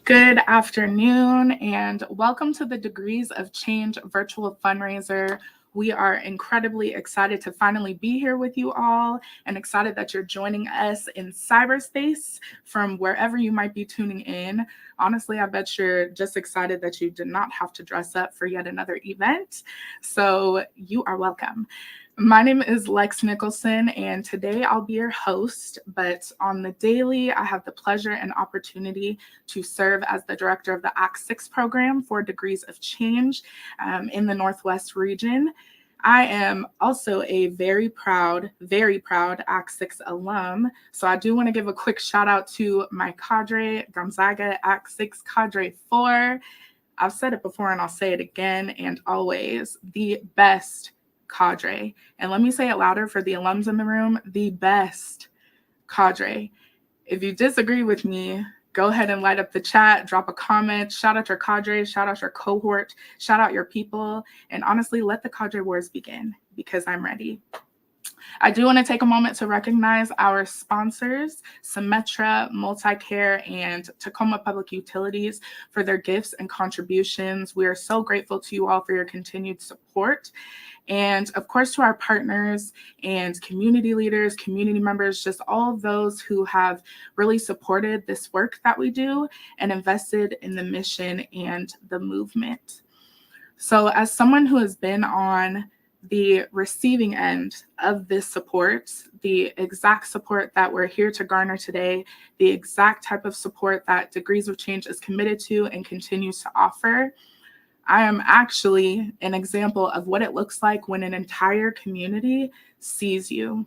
Good afternoon, and welcome to the Degrees of Change virtual fundraiser. We are incredibly excited to finally be here with you all and excited that you're joining us in cyberspace from wherever you might be tuning in. Honestly, I bet you're just excited that you did not have to dress up for yet another event. So you are welcome. My name is Lex Nicholson, and today I'll be your host. But on the daily, I have the pleasure and opportunity to serve as the director of the Act 6 program for Degrees of Change in the Northwest region. I am also a very proud Act 6 alum. So I do want to give a quick shout out to my cadre, Gonzaga Act 6 Cadre 4. I've said it before and I'll say it again and always, the best cadre. And let me say it louder for the alums in the room, the best cadre. If you disagree with me, go ahead and light up the chat, drop a comment, shout out your cadre, shout out your cohort, shout out your people, and honestly, let the cadre wars begin because I'm ready. I do want to take a moment to recognize our sponsors, Symetra, Multicare, and Tacoma Public Utilities for their gifts and contributions. We are so grateful to you all for your continued support. And of course, to our partners and community leaders, community members, just all of those who have really supported this work that we do and invested in the mission and the movement. So as someone who has been on the receiving end of this support, the exact support that we're here to garner today, the exact type of support that Degrees of Change is committed to and continues to offer, I am actually an example of what it looks like when an entire community sees you.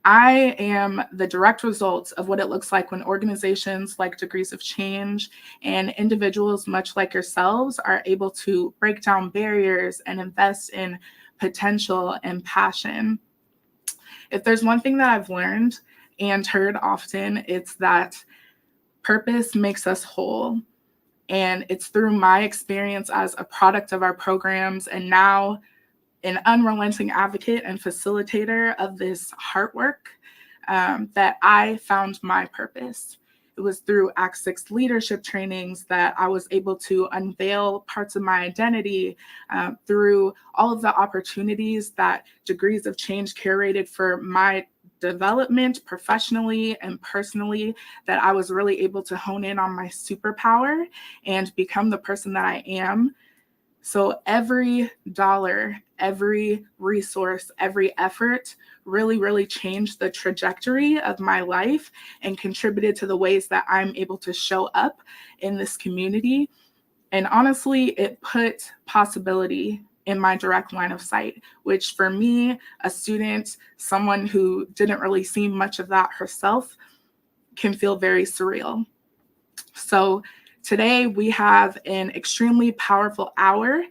I am the direct result of what it looks like when organizations like Degrees of Change and individuals much like yourselves are able to break down barriers and invest in potential and passion. If there's one thing that I've learned and heard often, it's that purpose makes us whole. And it's through my experience as a product of our programs and now an unrelenting advocate and facilitator of this heart work that I found my purpose. It was through Act 6 leadership trainings that I was able to unveil parts of my identity through all of the opportunities that Degrees of Change curated for my development professionally and personally, that I was really able to hone in on my superpower and become the person that I am. So every dollar, every resource, every effort really changed the trajectory of my life and contributed to the ways that I'm able to show up in this community. And honestly, it put possibility in my direct line of sight, which for me, a student, someone who didn't really see much of that herself, can feel very surreal. So today we have an extremely powerful hour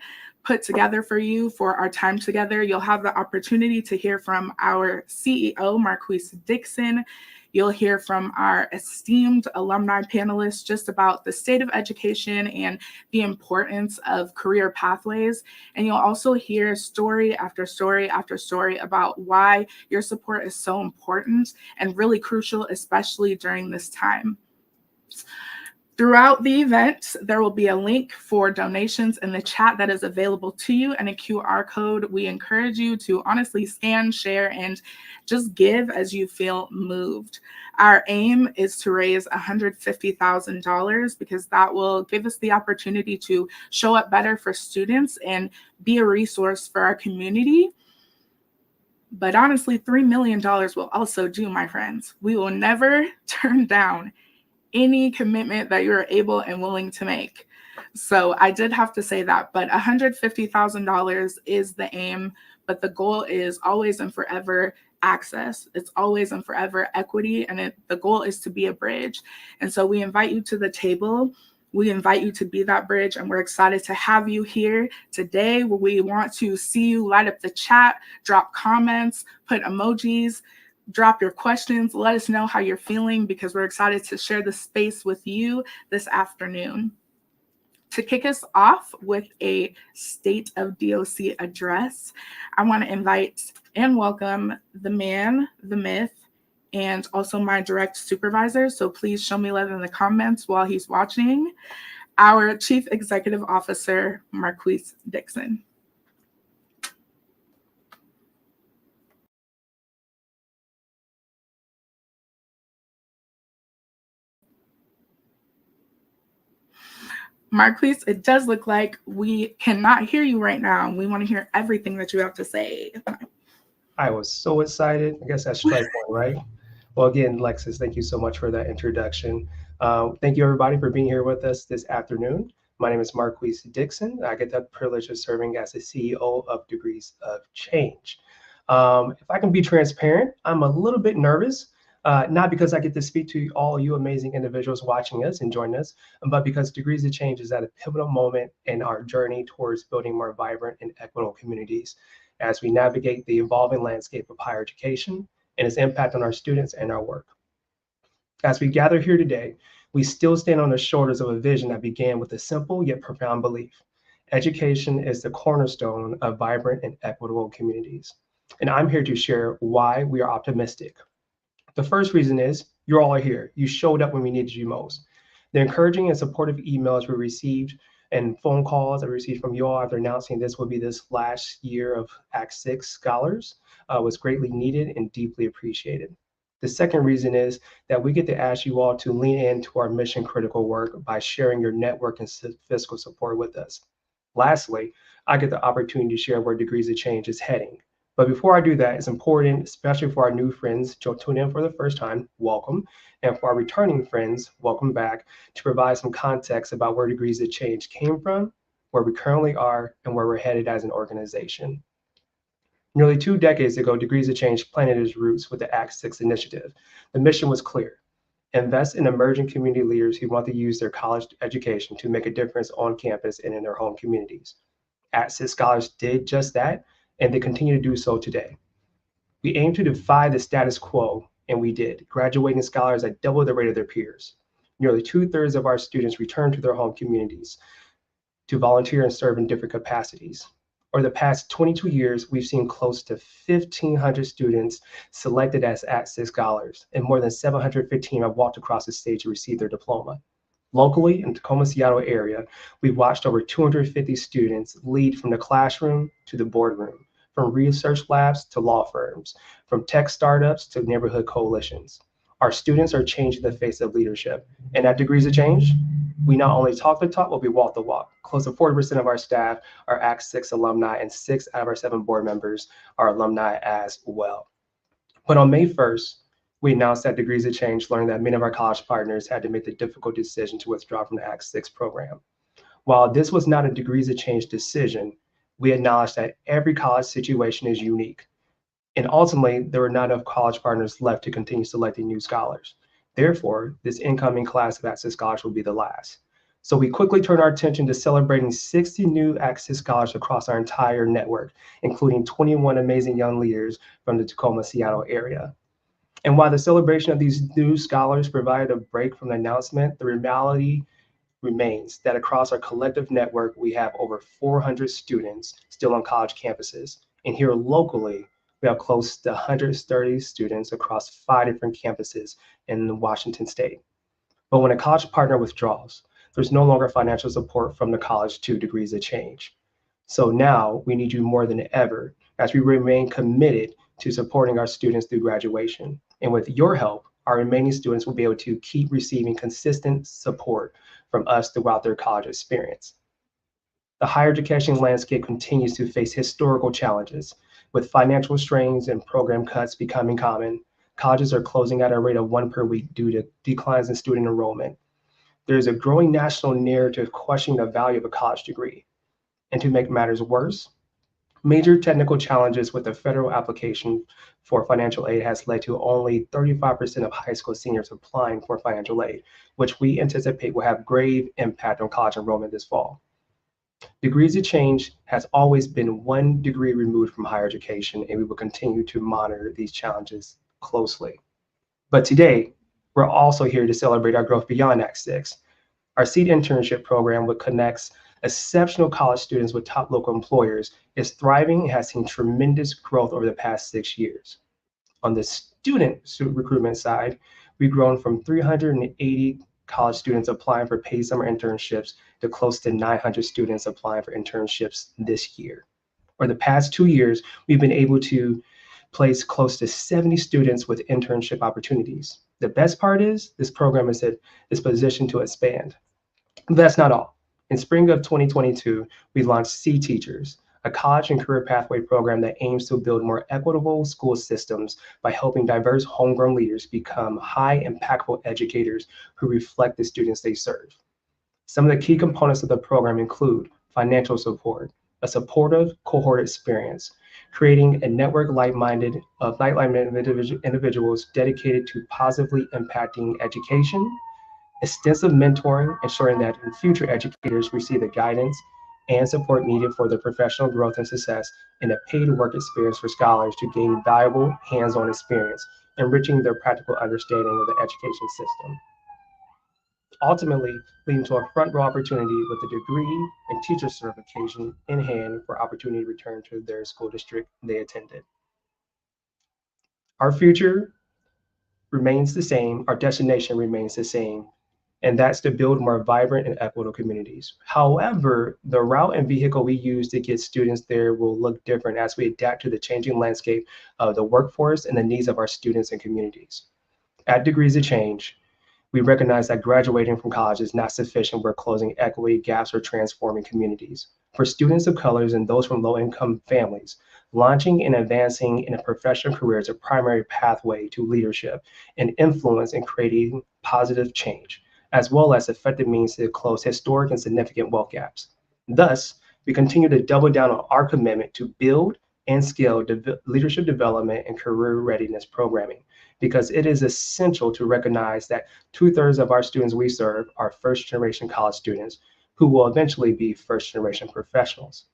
put together for you for our time together. You'll have the opportunity to hear from our CEO, Marquise Dixon. You'll hear from our esteemed alumni panelists just about the state of education and the importance of career pathways. And you'll also hear story after story after story about why your support is so important and really crucial, especially during this time. Throughout the event, there will be a link for donations in the chat that is available to you and a QR code. We encourage you to honestly scan, share, and just give as you feel moved. Our aim is to raise $150,000 because that will give us the opportunity to show up better for students and be a resource for our community. But honestly, $3 million will also do, my friends. We will never turn down any commitment that you're able and willing to make. So I did have to say that, but $150,000 is the aim, but the goal is always and forever access. It's always and forever equity, and the goal is to be a bridge. And so we invite you to the table. We invite you to be that bridge, and we're excited to have you here today. We want to see you light up the chat, drop comments, put emojis, drop your questions. Let us know how you're feeling because we're excited to share the space with you this afternoon. To kick us off with a State of DOC address, I want to invite and welcome the man, the myth, and also my direct supervisor. So please show me love in the comments while he's watching. Our Chief Executive Officer, Marquise Dixon. Marquise, it does look like we cannot hear you right now. We want to hear everything that you have to say. I was so excited. I guess that's strike one, right? Well, again, Lexus, thank you so much for that introduction. Thank you, everybody, for being here with us this afternoon. My name is Marquise Dixon. I get the privilege of serving as the CEO of Degrees of Change. If I can be transparent, I'm a little bit nervous, not because I get to speak to all you amazing individuals watching us and joining us, but because Degrees of Change is at a pivotal moment in our journey towards building more vibrant and equitable communities as we navigate the evolving landscape of higher education and its impact on our students and our work. As we gather here today, we still stand on the shoulders of a vision that began with a simple yet profound belief. Education is the cornerstone of vibrant and equitable communities. And I'm here to share why we are optimistic. The first reason is you're all here. You showed up when we needed you most. The encouraging and supportive emails we received and phone calls I received from you all after announcing this will be this last year of Act 6 Scholars was greatly needed and deeply appreciated. The second reason is that we get to ask you all to lean into our mission critical work by sharing your network and fiscal support with us. Lastly, I get the opportunity to share where Degrees of Change is heading. But before I do that, it's important, especially for our new friends to tune in for the first time, welcome. And for our returning friends, welcome back, to provide some context about where Degrees of Change came from, where we currently are, and where we're headed as an organization. Nearly 2 decades ago, Degrees of Change planted its roots with the Act 6 initiative. The mission was clear: invest in emerging community leaders who want to use their college education to make a difference on campus and in their home communities. Act 6 Scholars did just that, and they continue to do so today. We aim to defy the status quo, and we did, graduating scholars at double the rate of their peers. Nearly two-thirds of our students return to their home communities to volunteer and serve in different capacities. Over the past 22 years, we've seen close to 1,500 students selected as Act 6 Scholars, and more than 715 have walked across the stage to receive their diploma. Locally in Tacoma, Seattle area, we've watched over 250 students lead from the classroom to the boardroom, from research labs to law firms, from tech startups to neighborhood coalitions. Our students are changing the face of leadership. And at Degrees of Change, we not only talk the talk, but we walk the walk. Close to 40% of our staff are Act 6 alumni, and 6 out of our 7 board members are alumni as well. But on May 1st, we announced that Degrees of Change learned that many of our college partners had to make the difficult decision to withdraw from the Act 6 program. While this was not a Degrees of Change decision, we acknowledged that every college situation is unique. And ultimately, there were not enough college partners left to continue selecting new scholars. Therefore, this incoming class of Act 6 scholars will be the last. So we quickly turned our attention to celebrating 60 new Act 6 scholars across our entire network, including 21 amazing young leaders from the Tacoma, Seattle area. And while the celebration of these new scholars provided a break from the announcement, the reality remains that across our collective network, we have over 400 students still on college campuses. And here locally, we have close to 130 students across 5 different campuses in Washington state. But when a college partner withdraws, there's no longer financial support from the college to Degrees of Change. So now we need you more than ever as we remain committed to supporting our students through graduation. And with your help, our remaining students will be able to keep receiving consistent support from us throughout their college experience. The higher education landscape continues to face historical challenges, with financial strains and program cuts becoming common. Colleges are closing at a rate of 1 per week due to declines in student enrollment. There is a growing national narrative questioning the value of a college degree. And to make matters worse, major technical challenges with the federal application for financial aid has led to only 35% of high school seniors applying for financial aid, which we anticipate will have grave impact on college enrollment this fall. Degrees of Change has always been 1 degree removed from higher education, and we will continue to monitor these challenges closely. But today, we're also here to celebrate our growth beyond Act 6. Our SEED internship program, which connects exceptional college students with top local employers, is thriving and has seen tremendous growth over the past 6 years. On the student recruitment side, we've grown from 380 college students applying for paid summer internships to close to 900 students applying for internships this year. For the past 2 years, we've been able to place close to 70 students with internship opportunities. The best part is this program is positioned to expand. That's not all. In spring of 2022, we launched C Teachers, a college and career pathway program that aims to build more equitable school systems by helping diverse homegrown leaders become high impactful educators who reflect the students they serve. Some of the key components of the program include financial support, a supportive cohort experience, creating a network like-minded individuals dedicated to positively impacting education, extensive mentoring, ensuring that future educators receive the guidance and support needed for their professional growth and success, and a paid work experience for scholars to gain valuable hands-on experience, enriching their practical understanding of the education system. Ultimately, leading to a front row opportunity with a degree and teacher certification in hand for opportunity to return to their school district they attended. Our future remains the same, our destination remains the same, and that's to build more vibrant and equitable communities. However, the route and vehicle we use to get students there will look different as we adapt to the changing landscape of the workforce and the needs of our students and communities. At Degrees of Change, we recognize that graduating from college is not sufficient. We're closing equity gaps or transforming communities. For students of colors and those from low-income families, launching and advancing in a professional career is a primary pathway to leadership and influence in creating positive change, as well as effective means to close historic and significant wealth gaps. Thus, we continue to double down on our commitment to build and scale leadership development and career readiness programming, because it is essential to recognize that 2/3 of our students we serve are first-generation college students who will eventually be first-generation professionals.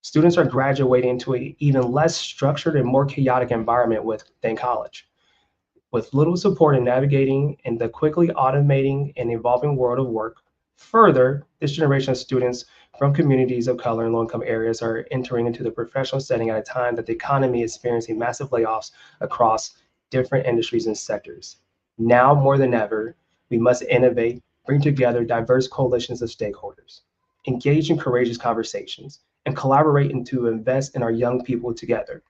Students are graduating into an even less structured and more chaotic environment than college. With little support in navigating in the quickly automating and evolving world of work. Further, this generation of students from communities of color and low-income areas are entering into the professional setting at a time that the economy is experiencing massive layoffs across different industries and sectors. Now more than ever, we must innovate, bring together diverse coalitions of stakeholders, engage in courageous conversations, and collaborate and to invest in our young people together.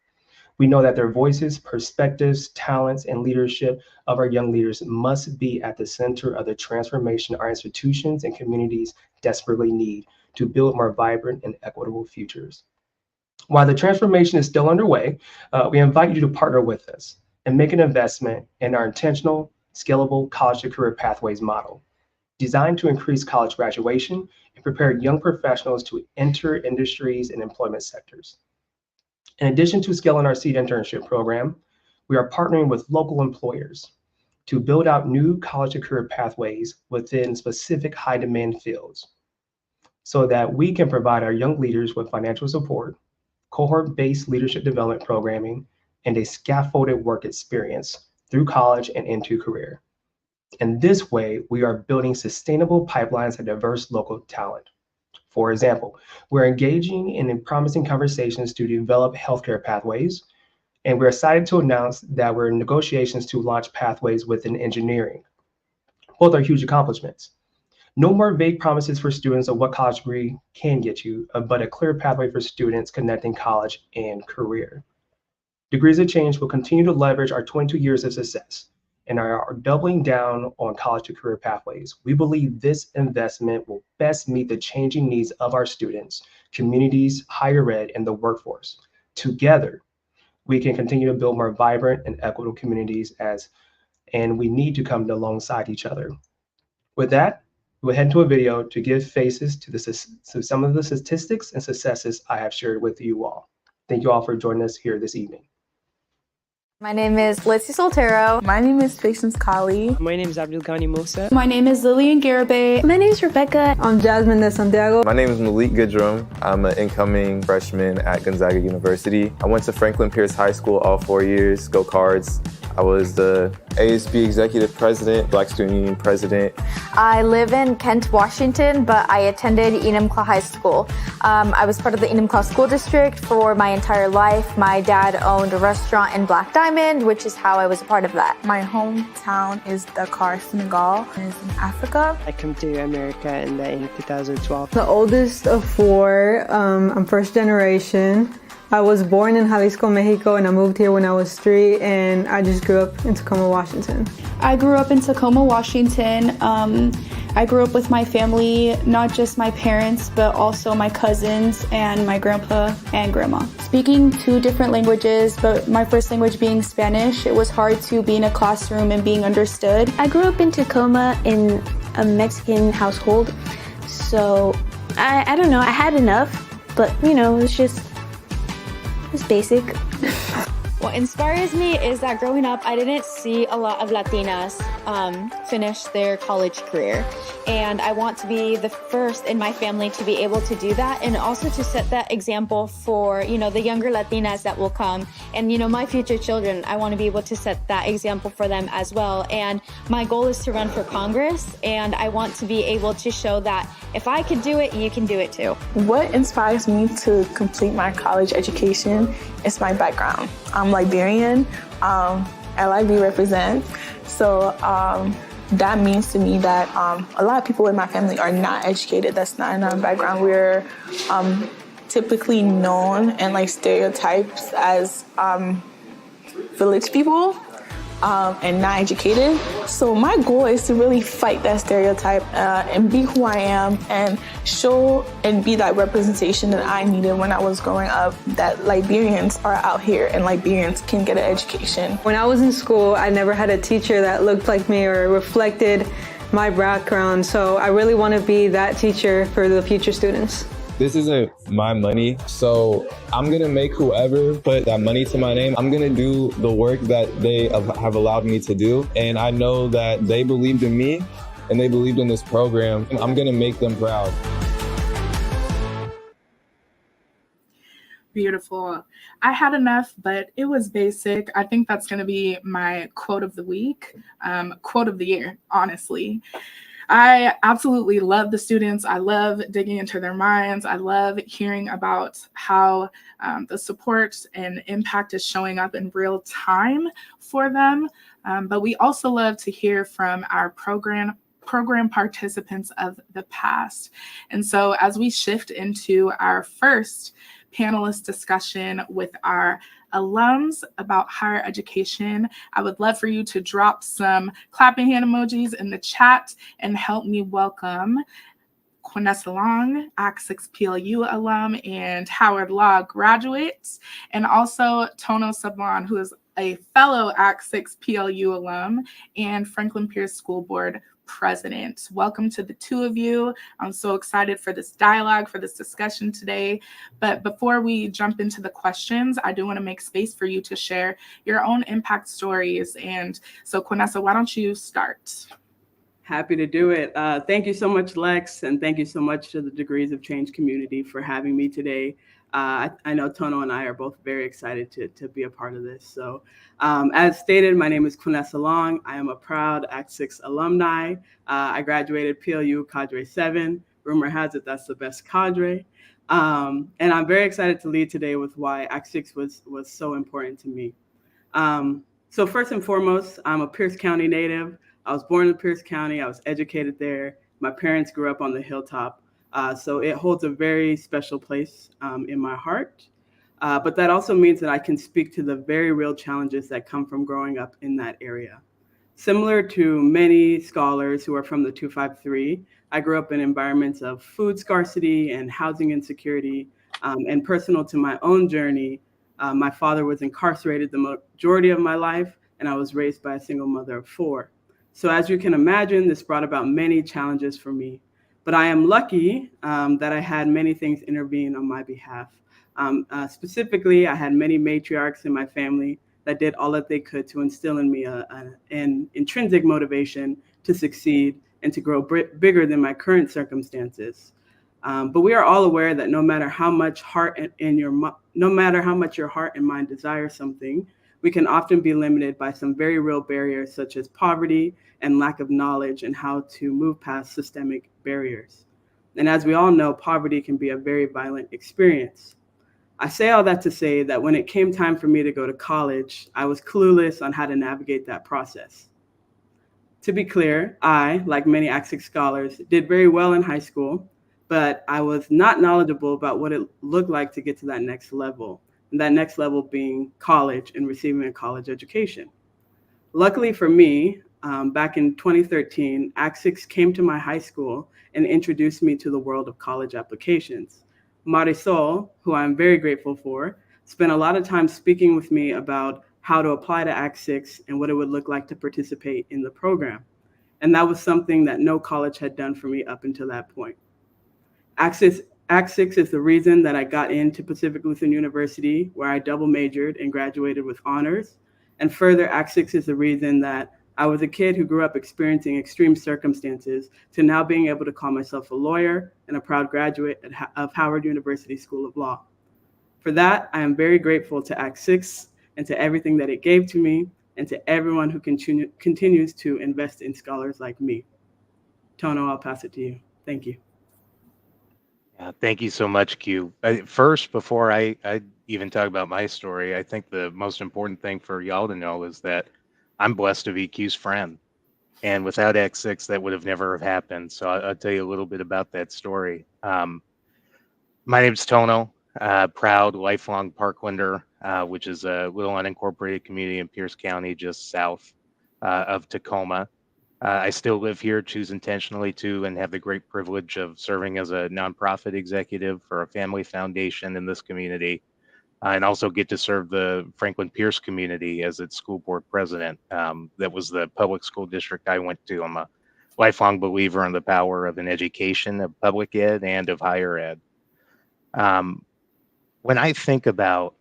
We know that their voices, perspectives, talents, and leadership of our young leaders must be at the center of the transformation our institutions and communities desperately need to build more vibrant and equitable futures. While the transformation is still underway, we invite you to partner with us and make an investment in our intentional, scalable college to career pathways model, designed to increase college graduation and prepare young professionals to enter industries and employment sectors. In addition to scaling our seed internship program, we are partnering with local employers to build out new college to career pathways within specific high demand fields so that we can provide our young leaders with financial support, cohort-based leadership development programming, and a scaffolded work experience through college and into career. In this way, we are building sustainable pipelines of diverse local talent. For example, we're engaging in promising conversations to develop healthcare pathways, and we're excited to announce that we're in negotiations to launch pathways within engineering. Both are huge accomplishments. No more vague promises for students of what college degree can get you, but a clear pathway for students connecting college and career. Degrees of Change will continue to leverage our 22 years of success and are doubling down on college to career pathways. We believe this investment will best meet the changing needs of our students, communities, higher ed, and the workforce. Together, we can continue to build more vibrant and equitable communities and we need to come alongside each other. With that, we'll head into a video to give faces to some of the statistics and successes I have shared with you all. Thank you all for joining us here this evening. My name is Lizzie Soltero. My name is Patience Kali. My name is Abdulghani Musa. My name is Lillian Garibay. My name is Rebecca. I'm Jasmine de Santiago. My name is Malik Goodrum. I'm an incoming freshman at Gonzaga University. I went to Franklin Pierce High School all 4 years, go Cards. I was the ASB Executive President, Black Student Union President. I live in Kent, Washington, but I attended Enumclaw High School. I was part of the Enumclaw School District for my entire life. My dad owned a restaurant in Black Diamond, which is how I was a part of that. My hometown is Dakar, Senegal. It's in Africa. I came to America in 2012. The oldest of four. I'm first generation. I was born in Jalisco, Mexico, and I moved here when I was 3, and I just grew up in Tacoma, Washington. I grew up in Tacoma, Washington. I grew up with my family, not just my parents, but also my cousins and my grandpa and grandma. Speaking 2 different languages, but my first language being Spanish, it was hard to be in a classroom and being understood. I grew up in Tacoma in a Mexican household, so I don't know, I had enough, but you know, it's basic. What inspires me is that growing up, I didn't see a lot of Latinas finish their college career. And I want to be the first in my family to be able to do that, and also to set that example for, you know, the younger Latinas that will come. And, you know, my future children, I want to be able to set that example for them as well. And my goal is to run for Congress, and I want to be able to show that if I could do it, you can do it too. What inspires me to complete my college education is my background. I'm Liberian, LIB represent. So that means to me that a lot of people in my family are not educated. That's not in our background. We're typically known and like stereotypes as village people and not educated. So my goal is to really fight that stereotype and be who I am and show and be that representation that I needed when I was growing up, that Liberians are out here and Liberians can get an education. When I was in school, I never had a teacher that looked like me or reflected my background, so I really want to be that teacher for the future students. This isn't my money, so I'm gonna make whoever put that money to my name, I'm gonna do the work that they have allowed me to do. And I know that they believed in me and they believed in this program. I'm gonna make them proud. Beautiful. I had enough, but it was basic. I think that's going to be my quote of the week, quote of the year, honestly. I absolutely love the students. I love digging into their minds. I love hearing about how the support and impact is showing up in real time for them. But we also love to hear from our program participants of the past. And so as we shift into our first panelist discussion with our alums about higher education, I would love for you to drop some clapping hand emojis in the chat and help me welcome Quinessa Long, Act 6 PLU alum and Howard Law graduate, and also Tono Saban, who is a fellow Act 6 PLU alum and Franklin Pierce School Board president. Welcome to the 2 of you. I'm so excited for this dialogue, for this discussion today. But before we jump into the questions, I do want to make space for you to share your own impact stories. And so Quinessa, why don't you start? Happy to do it. Thank you so much, Lex, and thank you so much to the Degrees of Change community for having me today. I know Tono and I are both very excited to be a part of this. So as stated, my name is Quinessa Long. I am a proud Act 6 alumni. I graduated PLU Cadre 7. Rumor has it that's the best cadre. And I'm very excited to lead today with why Act 6 was so important to me. So first and foremost, I'm a Pierce County native. I was born in Pierce County. I was educated there. My parents grew up on the hilltop. So it holds a very special place in my heart. But that also means that I can speak to the very real challenges that come from growing up in that area. Similar to many scholars who are from the 253, I grew up in environments of food scarcity and housing insecurity. And personal to my own journey, my father was incarcerated the majority of my life, and I was raised by a single mother of 4. So as you can imagine, this brought about many challenges for me. But I am lucky that I had many things intervene on my behalf. Specifically, I had many matriarchs in my family that did all that they could to instill in me an intrinsic motivation to succeed and to grow bigger than my current circumstances. But we are all aware that no matter how much your heart and mind desire something, we can often be limited by some very real barriers such as poverty and lack of knowledge and how to move past systemic barriers. And as we all know, poverty can be a very violent experience. I say all that to say that when it came time for me to go to college, I was clueless on how to navigate that process. To be clear, I, like many ACSIC scholars, did very well in high school, but I was not knowledgeable about what it looked like to get to that next level, and that next level being college and receiving a college education. Luckily for me, back in 2013, ACSIC came to my high school and introduced me to the world of college applications. Marisol, who I'm very grateful for, spent a lot of time speaking with me about how to apply to ACSIC and what it would look like to participate in the program. And that was something that no college had done for me up until that point. Access Act 6 is the reason that I got into Pacific Lutheran University, where I double majored and graduated with honors. And further, Act 6 is the reason that I was a kid who grew up experiencing extreme circumstances to now being able to call myself a lawyer and a proud graduate of Howard University School of Law. For that, I am very grateful to Act 6 and to everything that it gave to me and to everyone who continues to invest in scholars like me. Tono, I'll pass it to you. Thank you. Yeah, thank you so much, Q. First, before I even talk about my story, I think the most important thing for y'all to know is that I'm blessed to be Q's friend. And without X6, that would have never have happened. So I'll tell you a little bit about that story. My name's Tono, proud lifelong Parklander, which is a little unincorporated community in Pierce County, just south of Tacoma. I still live here, choose intentionally to, and have the great privilege of serving as a nonprofit executive for a family foundation in this community, and also get to serve the Franklin Pierce community as its school board president. That was the public school district I went to. I'm a lifelong believer in the power of an education, of public ed, and of higher ed. When I think about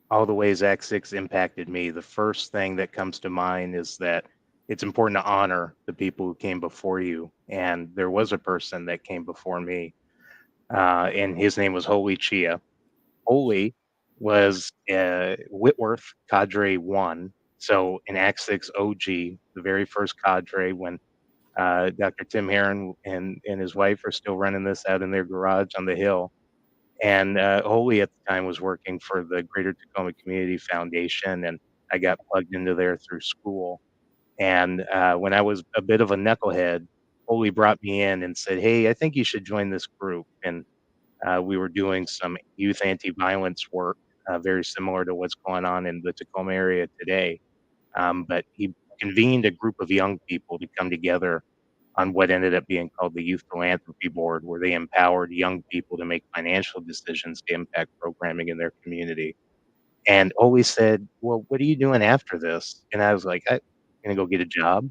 all the ways Act 6 impacted me, the first thing that comes to mind is that it's important to honor the people who came before you. And there was a person that came before me, and his name was Holy Chia. Holy was Whitworth Cadre 1. So in Act 6 OG, the very first cadre, when Dr. Tim Heron and his wife are still running this out in their garage on the hill. And Holy at the time was working for the Greater Tacoma Community Foundation, and I got plugged into there through school. And when I was a bit of a knucklehead, Holy brought me in and said, "Hey, I think you should join this group." And we were doing some youth anti-violence work, very similar to what's going on in the Tacoma area today. But he convened a group of young people to come together on what ended up being called the Youth Philanthropy Board, where they empowered young people to make financial decisions to impact programming in their community. And always said, "Well, what are you doing after this?" And I was like, "I'm gonna go get a job."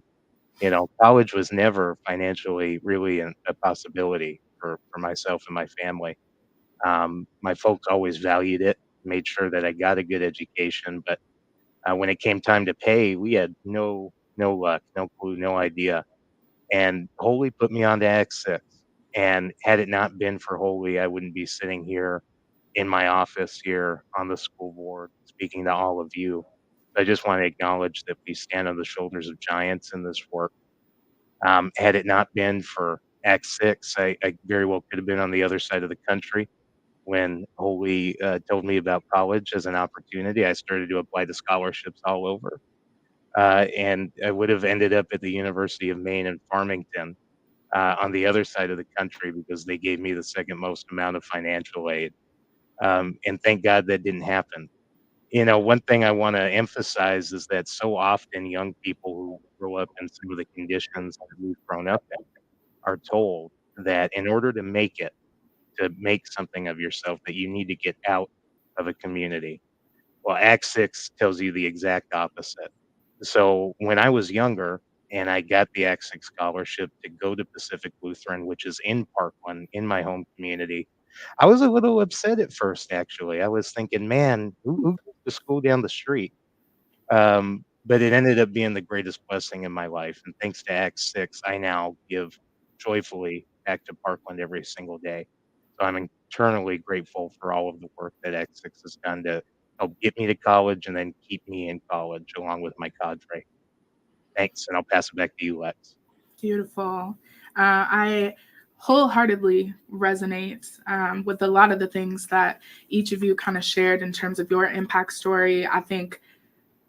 You know, college was never financially really a possibility for myself and my family. My folks always valued it, made sure that I got a good education, but when it came time to pay, we had no luck, no clue, no idea. And Holy put me on to X6. And had it not been for Holy, I wouldn't be sitting here in my office here on the school board speaking to all of you. I just want to acknowledge that we stand on the shoulders of giants in this work. Had it not been for X6, I very well could have been on the other side of the country. When Holy told me about college as an opportunity, I started to apply to scholarships all over. And I would have ended up at the University of Maine in Farmington on the other side of the country because they gave me the second most amount of financial aid. And thank God that didn't happen. You know, one thing I want to emphasize is that so often young people who grow up in some of the conditions that we've grown up in are told that in order to make something of yourself, that you need to get out of a community. Well, Act 6 tells you the exact opposite. So when I was younger and I got the Act 6 scholarship to go to Pacific Lutheran, which is in Parkland, in my home community, I was a little upset at first, actually. I was thinking, man, who goes to school down the street? But it ended up being the greatest blessing in my life. And thanks to Act 6, I now give joyfully back to Parkland every single day. So I'm eternally grateful for all of the work that Act 6 has done to help get me to college and then keep me in college along with my cadre. Thanks, and I'll pass it back to you, Lex. Beautiful. I wholeheartedly resonate with a lot of the things that each of you kind of shared in terms of your impact story. I think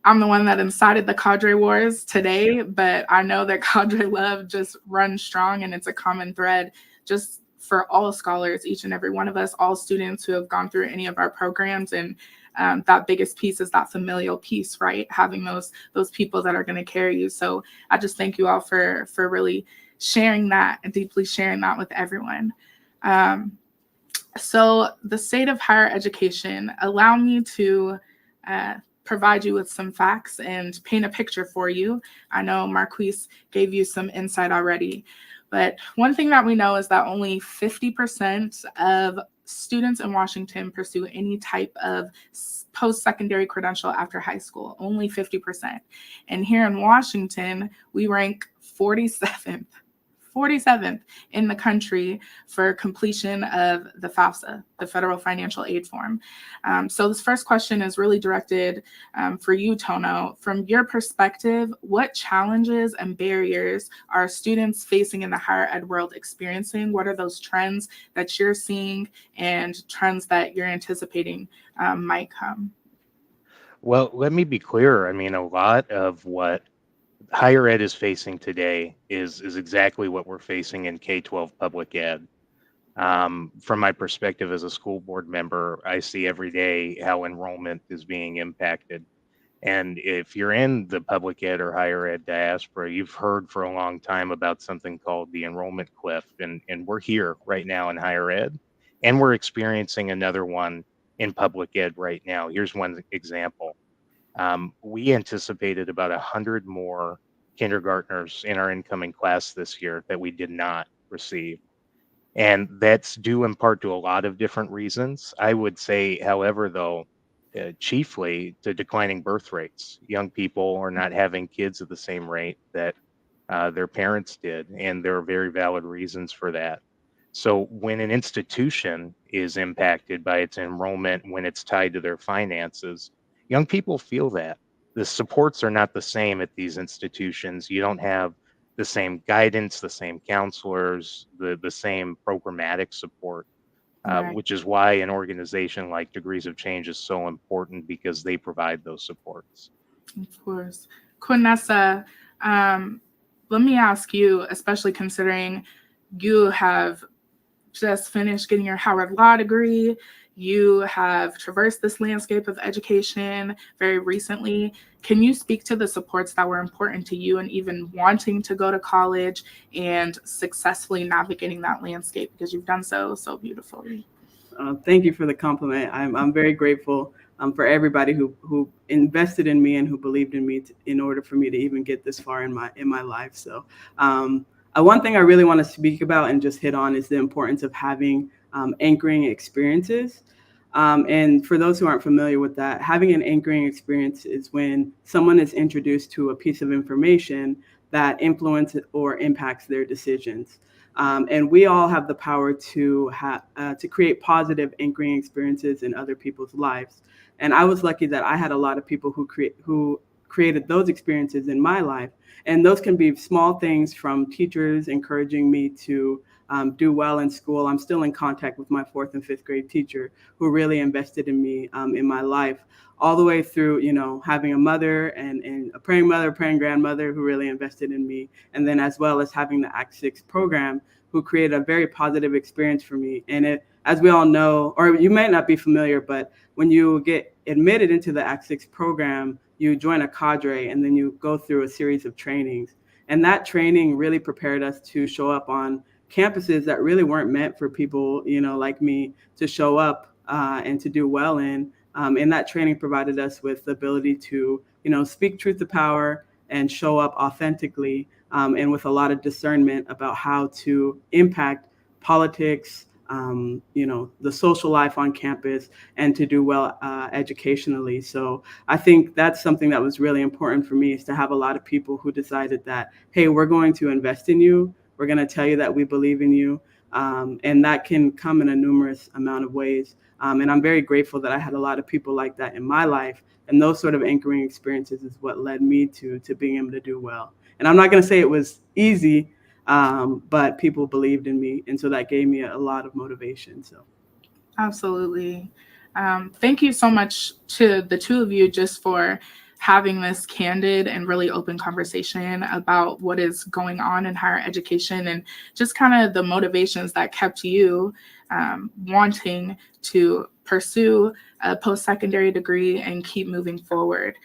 I'm the one that incited the cadre wars today, but I know that cadre love just runs strong, and it's a common thread just for all scholars, each and every one of us, all students who have gone through any of our programs. And that biggest piece is that familial piece, right? Having those people that are going to carry you. So I just thank you all for really sharing that and deeply sharing that with everyone. So the state of higher education, allow me to provide you with some facts and paint a picture for you. I know Marquise gave you some insight already, but one thing that we know is that only 50% of students in Washington pursue any type of post-secondary credential after high school, only 50%. And here in Washington, we rank 47th in the country for completion of the FAFSA, the Federal Financial Aid Form. So this first question is really directed for you, Tono. From your perspective, what challenges and barriers are students facing in the higher ed world experiencing? What are those trends that you're seeing and trends that you're anticipating might come? Well, let me be clear. I mean, a lot of what higher ed is facing today is exactly what we're facing in K-12 public ed. From my perspective as a school board member, I see every day how enrollment is being impacted. And if you're in the public ed or higher ed diaspora, you've heard for a long time about something called the enrollment cliff. And we're here right now in higher ed, and we're experiencing another one in public ed right now. Here's one example. We anticipated about 100 more kindergartners in our incoming class this year that we did not receive. And that's due in part to a lot of different reasons. I would say, however, though, chiefly to declining birth rates. Young people are not having kids at the same rate that their parents did, and there are very valid reasons for that. So when an institution is impacted by its enrollment, when it's tied to their finances, young people feel that. The supports are not the same at these institutions. You don't have the same guidance, the same counselors, the same programmatic support, Right. which is why an organization like Degrees of Change is so important, because they provide those supports. Of course. Quinessa, let me ask you, especially considering you have just finished getting your Howard Law degree, you have traversed this landscape of education very recently. Can you speak to the supports that were important to you and even wanting to go to college and successfully navigating that landscape, because you've done so beautifully? Thank you for the compliment. I'm very grateful for everybody who invested in me and who believed in me in order for me to even get this far in my life. So one thing I really want to speak about and just hit on is the importance of having anchoring experiences. And for those who aren't familiar with that, having an anchoring experience is when someone is introduced to a piece of information that influences or impacts their decisions. And we all have the power to create positive anchoring experiences in other people's lives. And I was lucky that I had a lot of people who created those experiences in my life. And those can be small things, from teachers encouraging me to do well in school. I'm still in contact with my 4th and 5th grade teacher who really invested in me in my life, all the way through, having a mother and a praying mother, praying grandmother who really invested in me. And then as well as having the Act 6 program, who created a very positive experience for me. And as we all know, or you might not be familiar, but when you get admitted into the Act 6 program, you join a cadre and then you go through a series of trainings. And that training really prepared us to show up on campuses that really weren't meant for people, like me to show up and to do well in. And that training provided us with the ability to, speak truth to power and show up authentically and with a lot of discernment about how to impact politics, the social life on campus, and to do well educationally. So I think that's something that was really important for me, is to have a lot of people who decided that, hey, we're going to invest in you. We're going to tell you that we believe in you. And that can come in a numerous amount of ways. And I'm very grateful that I had a lot of people like that in my life. And those sort of anchoring experiences is what led me to being able to do well. And I'm not going to say it was easy, but people believed in me. And so that gave me a lot of motivation. So. Absolutely. Thank you so much to the two of you just for having this candid and really open conversation about what is going on in higher education and just kind of the motivations that kept you wanting to pursue a post-secondary degree and keep moving forward.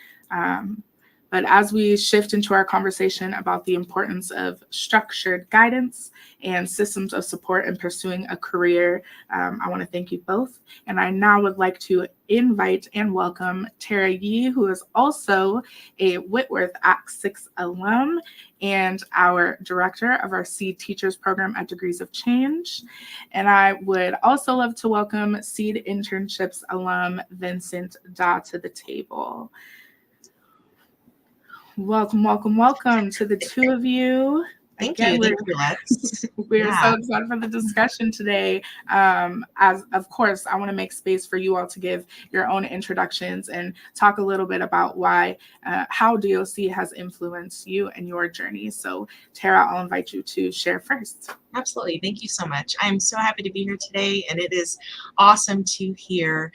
But as we shift into our conversation about the importance of structured guidance and systems of support in pursuing a career, I want to thank you both. And I now would like to invite and welcome Tara Yee, who is also a Whitworth Act 6 alum and our director of our Seed Teachers program at Degrees of Change. And I would also love to welcome Seed Internships alum Vincent Da to the table. Welcome, welcome, welcome to the two of you. Thank you, Lex. We're so excited for the discussion today. As of course, I want to make space for you all to give your own introductions and talk a little bit about why, how DOC has influenced you and your journey. So Tara, I'll invite you to share first. Absolutely. Thank you so much. I'm so happy to be here today, and it is awesome to hear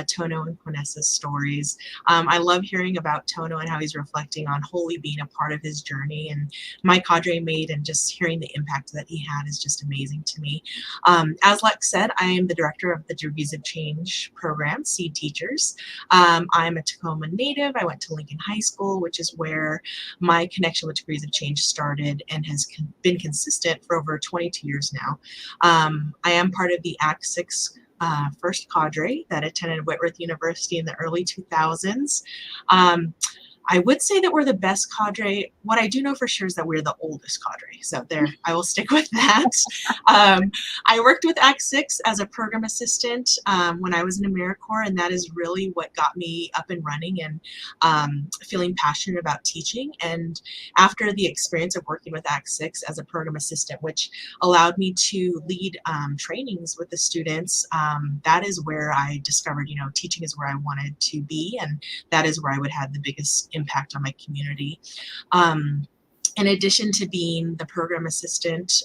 Tono and Quinessa's stories. I love hearing about Tono and how he's reflecting on Holy being a part of his journey and my cadre mate, and just hearing the impact that he had is just amazing to me. As Lex said, I am the director of the Degrees of Change program, Seed Teachers. I'm a Tacoma native. I went to Lincoln High School, which is where my connection with Degrees of Change started and has been consistent for over 22 years now. I am part of the Act 6 first cadre that attended Whitworth University in the early 2000s. I would say that we're the best cadre. What I do know for sure is that we're the oldest cadre. So there, I will stick with that. I worked with Act 6 as a program assistant when I was in AmeriCorps, and that is really what got me up and running and feeling passionate about teaching. And after the experience of working with Act 6 as a program assistant, which allowed me to lead trainings with the students, that is where I discovered, teaching is where I wanted to be, and that is where I would have the biggest impact on my community. In addition to being the program assistant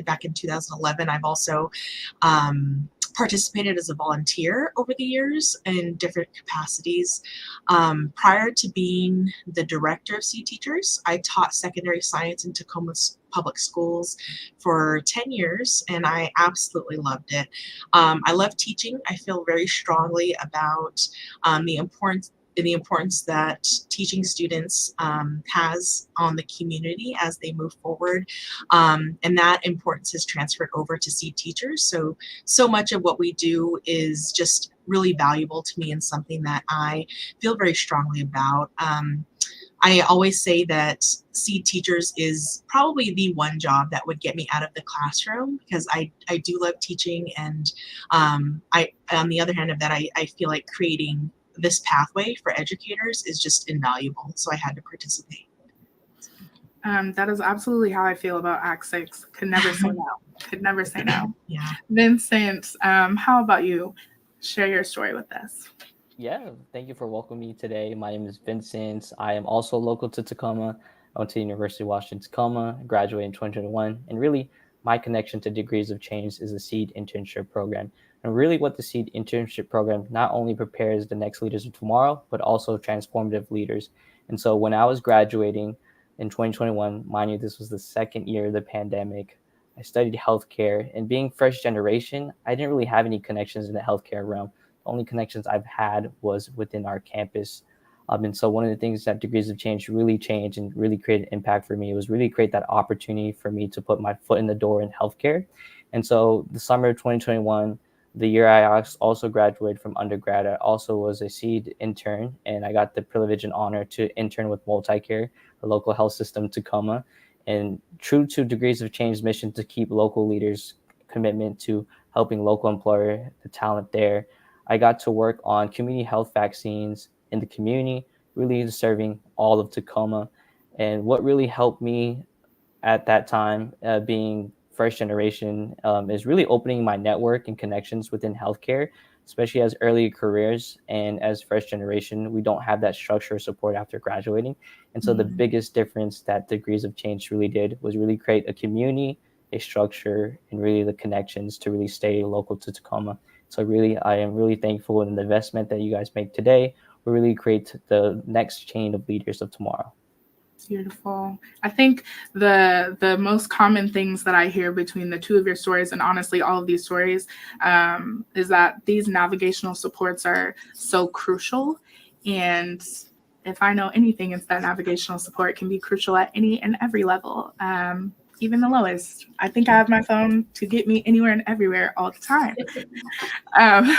back in 2011, I've also participated as a volunteer over the years in different capacities. Prior to being the director of Seed Teachers, I taught secondary science in Tacoma public schools for 10 years, and I absolutely loved it. I love teaching. I feel very strongly about the importance that teaching students has on the community as they move forward. And that importance has transferred over to Seed Teachers. So much of what we do is just really valuable to me and something that I feel very strongly about. I always say that Seed Teachers is probably the one job that would get me out of the classroom, because I do love teaching, and I, on the other hand of that, I feel like creating this pathway for educators is just invaluable. So I had to participate. That is absolutely how I feel about Act 6. Could never say no. Could never say no. Yeah. Vincent, how about you? Share your story with us. Yeah, thank you for welcoming me today. My name is Vincent. I am also local to Tacoma. I went to the University of Washington, Tacoma, graduated in 2021. And really, my connection to Degrees of Change is the Seed Internship Program. And really what the Seed Internship Program not only prepares the next leaders of tomorrow, but also transformative leaders. And so when I was graduating in 2021, mind you, this was the second year of the pandemic, I studied healthcare, and being first generation, I didn't really have any connections in the healthcare realm. The only connections I've had was within our campus. And so one of the things that Degrees of Change really changed and really created impact for me was really create that opportunity for me to put my foot in the door in healthcare. And so the summer of 2021, the year I also graduated from undergrad, I also was a Seed intern, and I got the privilege and honor to intern with MultiCare, a local health system in Tacoma. And true to Degrees of Change's mission to keep local leaders' commitment to helping local employer the talent there, I got to work on community health vaccines in the community, really serving all of Tacoma. And what really helped me at that time, being first generation is really opening my network and connections within healthcare, especially as early careers. And as first generation, we don't have that structure or support after graduating. And so the biggest difference that Degrees of Change really did was really create a community, a structure, and really the connections to really stay local to Tacoma. So really, I am really thankful in the investment that you guys make today will really create the next chain of leaders of tomorrow. Beautiful. I think the most common things that I hear between the two of your stories, and honestly all of these stories, is that these navigational supports are so crucial. And if I know anything, it's that navigational support can be crucial at any and every level, even the lowest. I think I have my phone to get me anywhere and everywhere all the time.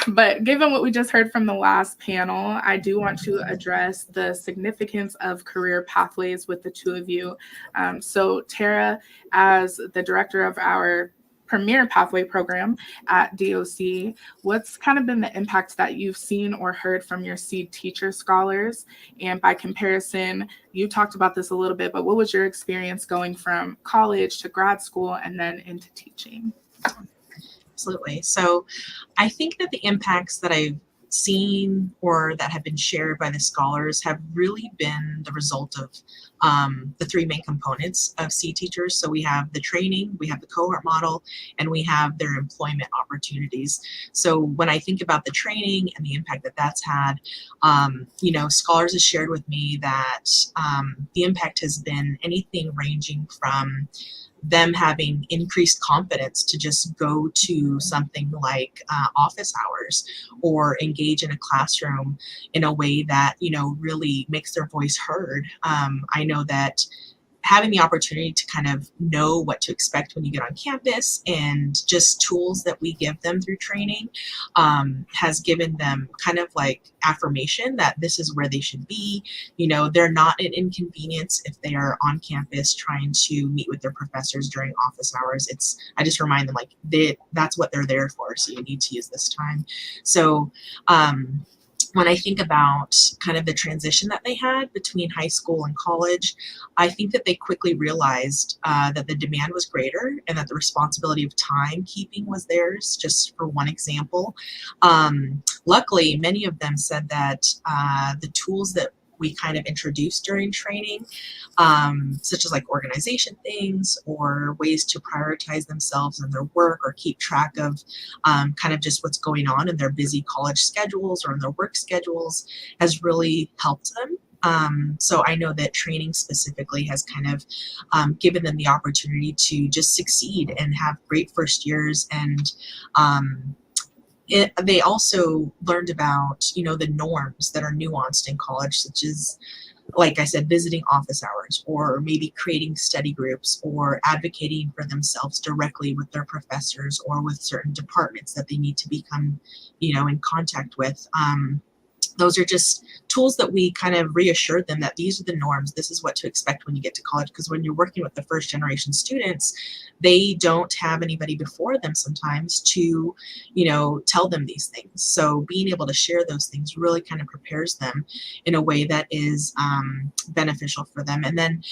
But given what we just heard from the last panel, I do want to address the significance of career pathways with the two of you. So Tara, as the director of our premier pathway program at DOC, what's kind of been the impact that you've seen or heard from your seed teacher scholars? And by comparison, you talked about this a little bit, but what was your experience going from college to grad school and then into teaching? Absolutely. So I think that the impacts that I've seen or that have been shared by the scholars have really been the result of the three main components of seed teachers. So we have the training, we have the cohort model, and we have their employment opportunities. So when I think about the training and the impact that that's had, scholars have shared with me that the impact has been anything ranging from them having increased confidence to just go to something like office hours or engage in a classroom in a way that, really makes their voice heard. I know that having the opportunity to kind of know what to expect when you get on campus and just tools that we give them through training has given them kind of like affirmation that this is where they should be. They're not an inconvenience if they are on campus trying to meet with their professors during office hours. I just remind them like that's what they're there for. So you need to use this time. So when I think about kind of the transition that they had between high school and college, I think that they quickly realized that the demand was greater and that the responsibility of timekeeping was theirs, just for one example. Luckily, many of them said that the tools that we kind of introduced during training, such as like organization things or ways to prioritize themselves and their work or keep track of kind of just what's going on in their busy college schedules or in their work schedules, has really helped them. So I know that training specifically has kind of given them the opportunity to just succeed and have great first years. And they also learned about, the norms that are nuanced in college, such as, like I said, visiting office hours, or maybe creating study groups, or advocating for themselves directly with their professors or with certain departments that they need to become, in contact with. Those are just tools that we kind of reassured them that these are the norms. This is what to expect when you get to college. Because when you're working with the first generation students, they don't have anybody before them sometimes to, tell them these things. So being able to share those things really kind of prepares them in a way that is beneficial for them. And then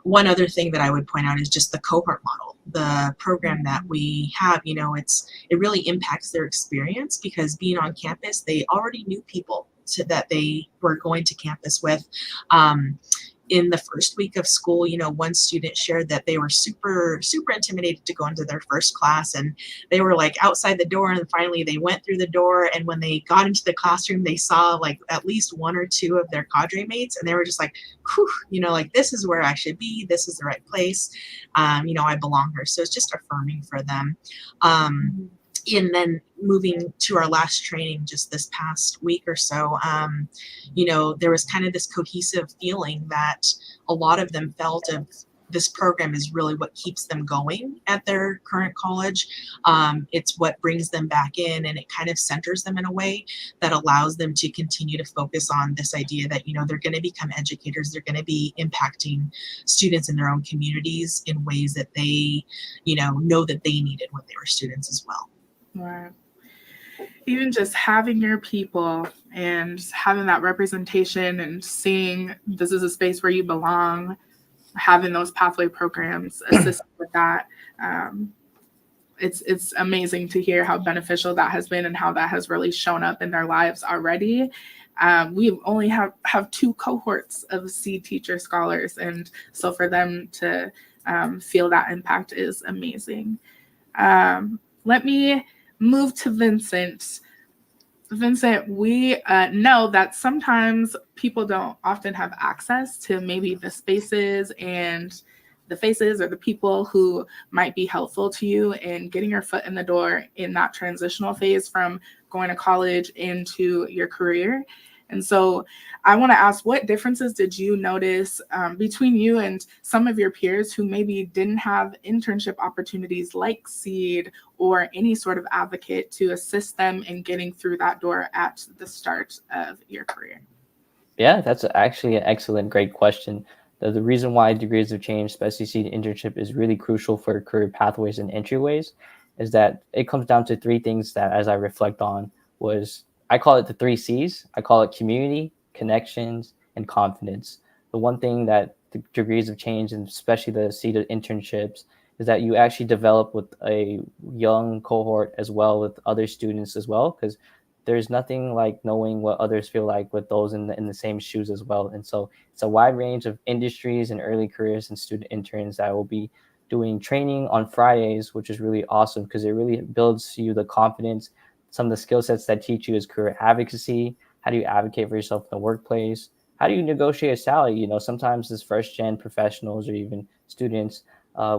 one other thing that I would point out is just the cohort model. The program that we have, it really impacts their experience, because being on campus, they already knew people that they were going to campus with. In the first week of school, one student shared that they were super, super intimidated to go into their first class, and they were like outside the door, and finally they went through the door, and when they got into the classroom, they saw like at least one or two of their cadre mates, and they were just like, whew, like this is where I should be, this is the right place, I belong here. So it's just affirming for them. And then moving to our last training just this past week or so, there was kind of this cohesive feeling that a lot of them felt of this program is really what keeps them going at their current college. It's what brings them back in, and it kind of centers them in a way that allows them to continue to focus on this idea that, they're going to become educators. They're going to be impacting students in their own communities in ways that they, know that they needed when they were students as well. Right. Even just having your people and having that representation and seeing this is a space where you belong, having those pathway programs assist with that. it's amazing to hear how beneficial that has been and how that has really shown up in their lives already. We only have 2 cohorts of Seed Teacher Scholars, and so for them to feel that impact is amazing. Let me move to Vincent. Vincent, we know that sometimes people don't often have access to maybe the spaces and the faces or the people who might be helpful to you in getting your foot in the door in that transitional phase from going to college into your career. And so I want to ask, what differences did you notice between you and some of your peers who maybe didn't have internship opportunities like Seed or any sort of advocate to assist them in getting through that door at the start of your career? Yeah, that's actually an excellent, great question. The reason why Degrees of Change, especially Seed internship, is really crucial for career pathways and entryways is that it comes down to 3 things that, as I reflect on, was I call it the 3 C's. I call it community, connections, and confidence. The one thing that the Degrees of Change, and especially the Seed internships, is that you actually develop with a young cohort as well with other students as well, because there's nothing like knowing what others feel like with those in the same shoes as well. And so it's a wide range of industries and early careers and student interns that will be doing training on Fridays, which is really awesome because it really builds you the confidence. Some of the skill sets that teach you is career advocacy. How do you advocate for yourself in the workplace? How do you negotiate a salary? You know, sometimes as first gen professionals or even students,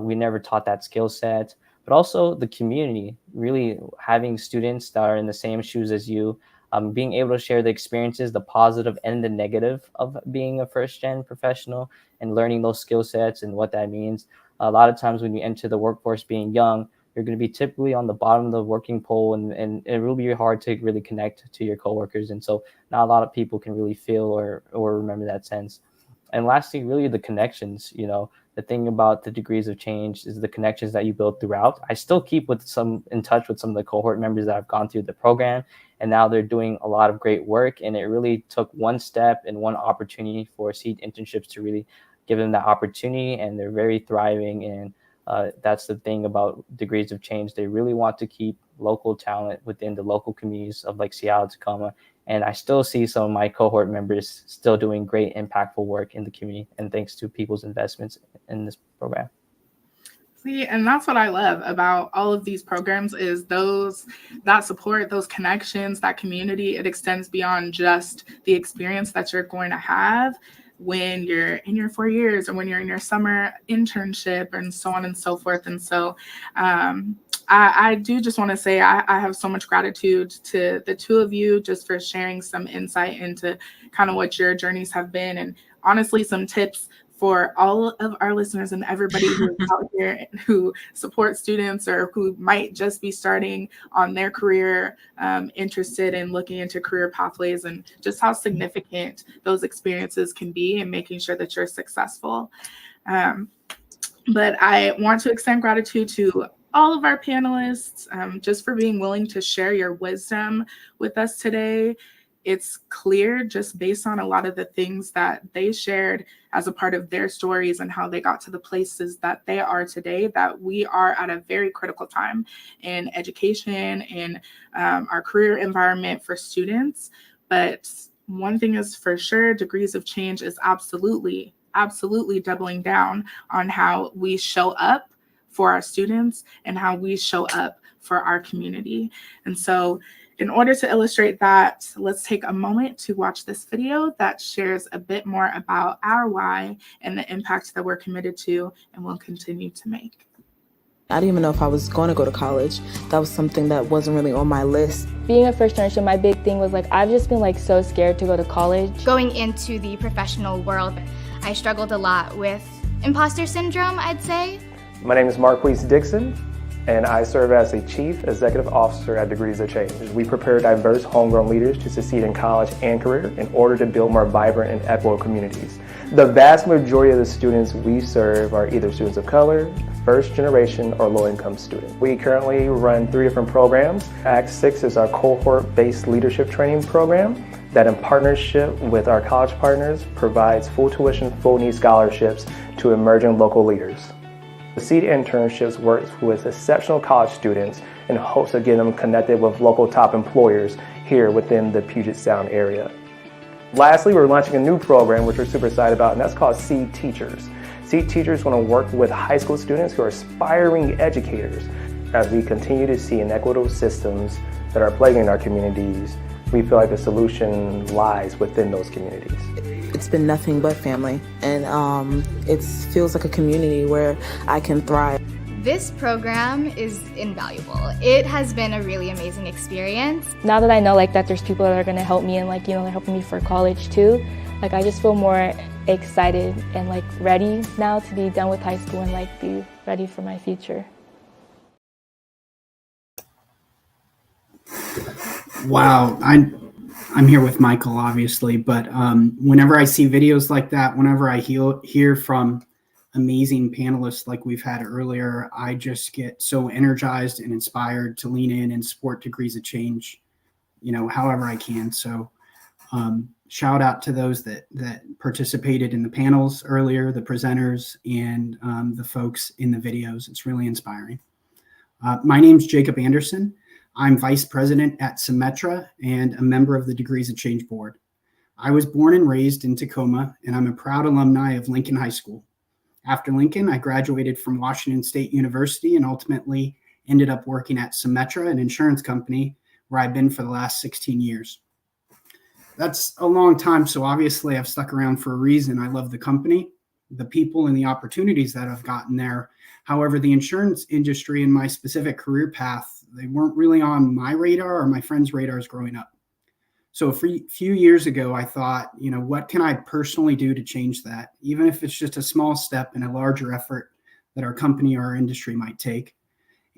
we never taught that skill set. But also the community, really having students that are in the same shoes as you, being able to share the experiences, the positive and the negative of being a first gen professional and learning those skill sets and what that means. A lot of times when you enter the workforce being young, you're going to be typically on the bottom of the working pole, and it will be hard to really connect to your coworkers. And so not a lot of people can really feel or remember that sense. And lastly, really the connections. You know, the thing about the Degrees of Change is the connections that you build throughout. I still keep in touch with some of the cohort members that have gone through the program, and now they're doing a lot of great work. And it really took one step and one opportunity for Seed internships to really give them that opportunity, and they're very thriving. And that's the thing about Degrees of Change. They really want to keep local talent within the local communities of like Seattle, Tacoma. And I still see some of my cohort members still doing great, impactful work in the community, and thanks to people's investments in this program. See, and that's what I love about all of these programs is that support, those connections, that community. It extends beyond just the experience that you're going to have when you're in your 4 years or when you're in your summer internship and so on and so forth. And so I do just want to say I have so much gratitude to the 2 of you just for sharing some insight into kind of what your journeys have been, and honestly some tips for all of our listeners and everybody who is out here who support students or who might just be starting on their career, interested in looking into career pathways, and just how significant those experiences can be in making sure that you're successful. But I want to extend gratitude to all of our panelists just for being willing to share your wisdom with us today. It's clear just based on a lot of the things that they shared as a part of their stories and how they got to the places that they are today, that we are at a very critical time in education, in our career environment for students. But one thing is for sure, Degrees of Change is absolutely doubling down on how we show up for our students and how we show up for our community. And so in order to illustrate that, let's take a moment to watch this video that shares a bit more about our why and the impact that we're committed to and will continue to make. I didn't even know if I was going to go to college. That was something that wasn't really on my list. Being a first generation, my big thing was like, I've just been like so scared to go to college. Going into the professional world, I struggled a lot with imposter syndrome, I'd say. My name is Marquise Dixon, and I serve as a Chief Executive Officer at Degrees of Change. We prepare diverse homegrown leaders to succeed in college and career in order to build more vibrant and equitable communities. The vast majority of the students we serve are either students of color, first generation, or low-income students. We currently run 3 different programs. Act 6 is our cohort-based leadership training program that, in partnership with our college partners, provides full tuition, full need scholarships to emerging local leaders. The Seed Internships works with exceptional college students in hopes of getting them connected with local top employers here within the Puget Sound area. Lastly, we're launching a new program which we're super excited about, and that's called Seed Teachers. Seed Teachers want to work with high school students who are aspiring educators. As we continue to see inequitable systems that are plaguing our communities, we feel like the solution lies within those communities. It's been nothing but family, and it feels like a community where I can thrive. This program is invaluable. It has been a really amazing experience. Now that I know that there's people that are going to help me and they're helping me for college too, I just feel more excited and ready now to be done with high school and be ready for my future. Wow, I'm here with Michael, obviously, but whenever I see videos like that, whenever I hear from amazing panelists like we've had earlier, I just get so energized and inspired to lean in and support Degrees of Change, however I can. So shout out to those that participated in the panels earlier, the presenters, and the folks in the videos. It's really inspiring. My name's Jacob Anderson. I'm vice president at Symetra and a member of the Degrees of Change board. I was born and raised in Tacoma, and I'm a proud alumni of Lincoln High School. After Lincoln, I graduated from Washington State University and ultimately ended up working at Symetra, an insurance company, where I've been for the last 16 years. That's a long time, so obviously I've stuck around for a reason. I love the company, the people, and the opportunities that I've gotten there. However, the insurance industry and my specific career path, they weren't really on my radar or my friends' radars growing up. So a few years ago, I thought, what can I personally do to change that? Even if it's just a small step in a larger effort that our company or our industry might take.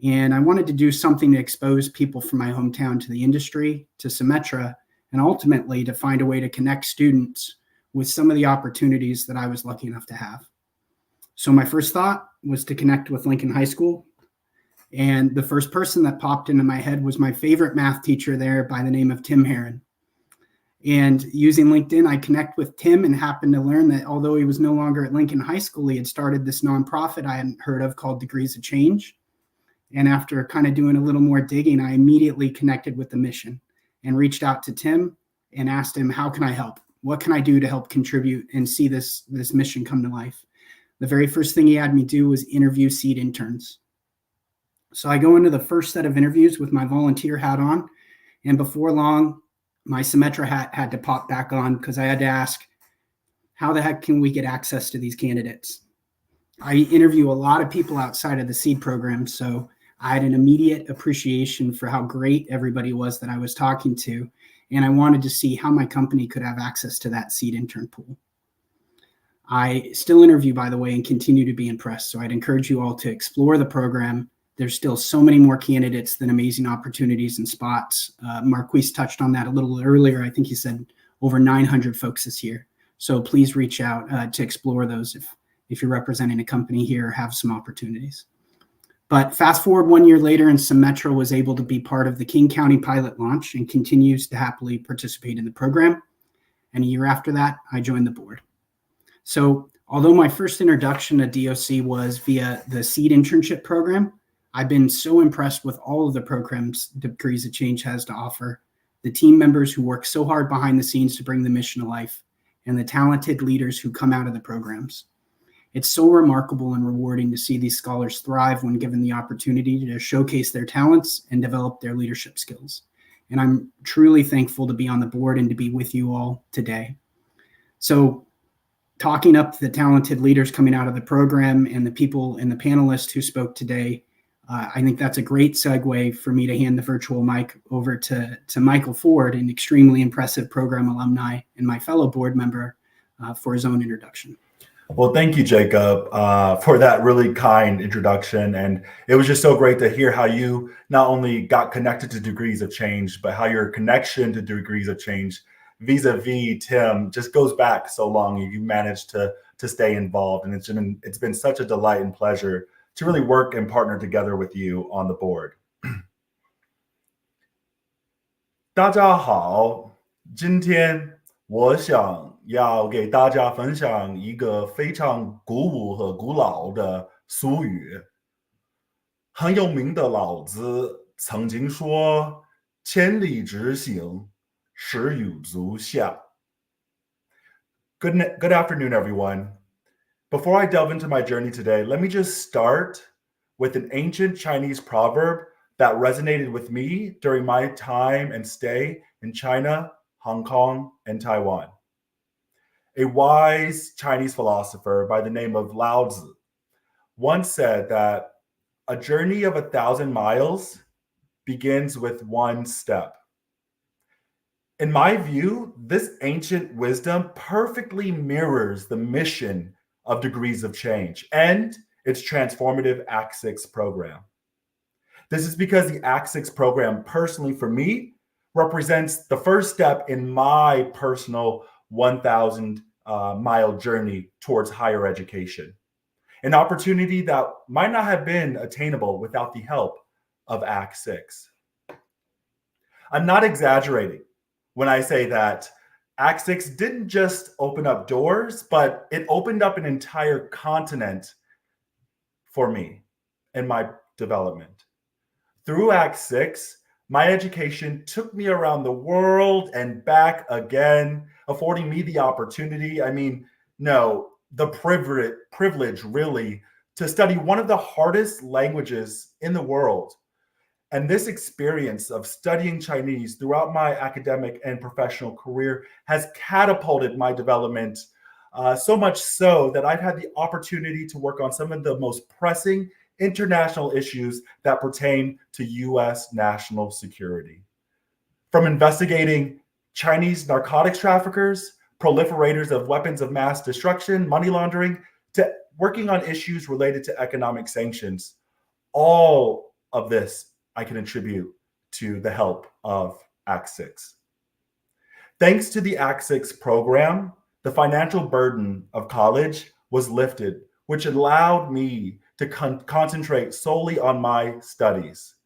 And I wanted to do something to expose people from my hometown to the industry, to Symetra, and ultimately to find a way to connect students with some of the opportunities that I was lucky enough to have. So my first thought was to connect with Lincoln High School. And the first person that popped into my head was my favorite math teacher there by the name of Tim Herron. And using LinkedIn, I connect with Tim and happened to learn that although he was no longer at Lincoln High School, he had started this nonprofit I hadn't heard of called Degrees of Change. And after kind of doing a little more digging, I immediately connected with the mission and reached out to Tim and asked him, how can I help? What can I do to help contribute and see this mission come to life? The very first thing he had me do was interview seed interns. So I go into the first set of interviews with my volunteer hat on, and before long, my Symetra hat had to pop back on because I had to ask, how the heck can we get access to these candidates? I interview a lot of people outside of the seed program, so I had an immediate appreciation for how great everybody was that I was talking to, and I wanted to see how my company could have access to that seed intern pool. I still interview, by the way, and continue to be impressed, so I'd encourage you all to explore the program. There's still so many more candidates than amazing opportunities and spots. Marquise touched on that a little earlier. I think he said over 900 folks this year. So please reach out to explore those if you're representing a company here or have some opportunities. But fast forward 1 year later, and Symetra was able to be part of the King County pilot launch and continues to happily participate in the program. And a year after that, I joined the board. So although my first introduction to DOC was via the seed internship program, I've been so impressed with all of the programs Degrees of Change has to offer, the team members who work so hard behind the scenes to bring the mission to life, and the talented leaders who come out of the programs. It's so remarkable and rewarding to see these scholars thrive when given the opportunity to showcase their talents and develop their leadership skills. And I'm truly thankful to be on the board and to be with you all today. So talking up the talented leaders coming out of the program and the people and the panelists who spoke today, I think that's a great segue for me to hand the virtual mic over to Michael Ford, an extremely impressive program alumni and my fellow board member, for his own introduction. Well, thank you, Jacob, for that really kind introduction. And it was just so great to hear how you not only got connected to Degrees of Change, but how your connection to Degrees of Change vis-a-vis Tim just goes back so long. You managed to stay involved. And it's been such a delight and pleasure to really work and partner together with you on the board. 大家好，今天我想要给大家分享一个非常鼓舞和古老的俗语，很有名的老子曾经说：“千里直行，始有足下。” Good afternoon, everyone. Before I delve into my journey today, let me just start with an ancient Chinese proverb that resonated with me during my time and stay in China, Hong Kong, and Taiwan. A wise Chinese philosopher by the name of Lao Tzu once said that a journey of 1,000 miles begins with one step. In my view, this ancient wisdom perfectly mirrors the mission of Degrees of Change and its transformative Act 6 program. This is because the Act 6 program, personally for me, represents the first step in my personal 1,000 mile journey towards higher education, an opportunity that might not have been attainable without the help of Act 6. I'm not exaggerating when I say that Act 6 didn't just open up doors, but it opened up an entire continent for me and my development. Through Act 6, my education took me around the world and back again, affording me the opportunity, the privilege really, to study one of the hardest languages in the world. And this experience of studying Chinese throughout my academic and professional career has catapulted my development, so much so that I've had the opportunity to work on some of the most pressing international issues that pertain to US national security. From investigating Chinese narcotics traffickers, proliferators of weapons of mass destruction, money laundering, to working on issues related to economic sanctions. All of this I can attribute to the help of Act 6. Thanks to the Act 6 program, the financial burden of college was lifted, which allowed me to concentrate solely on my studies.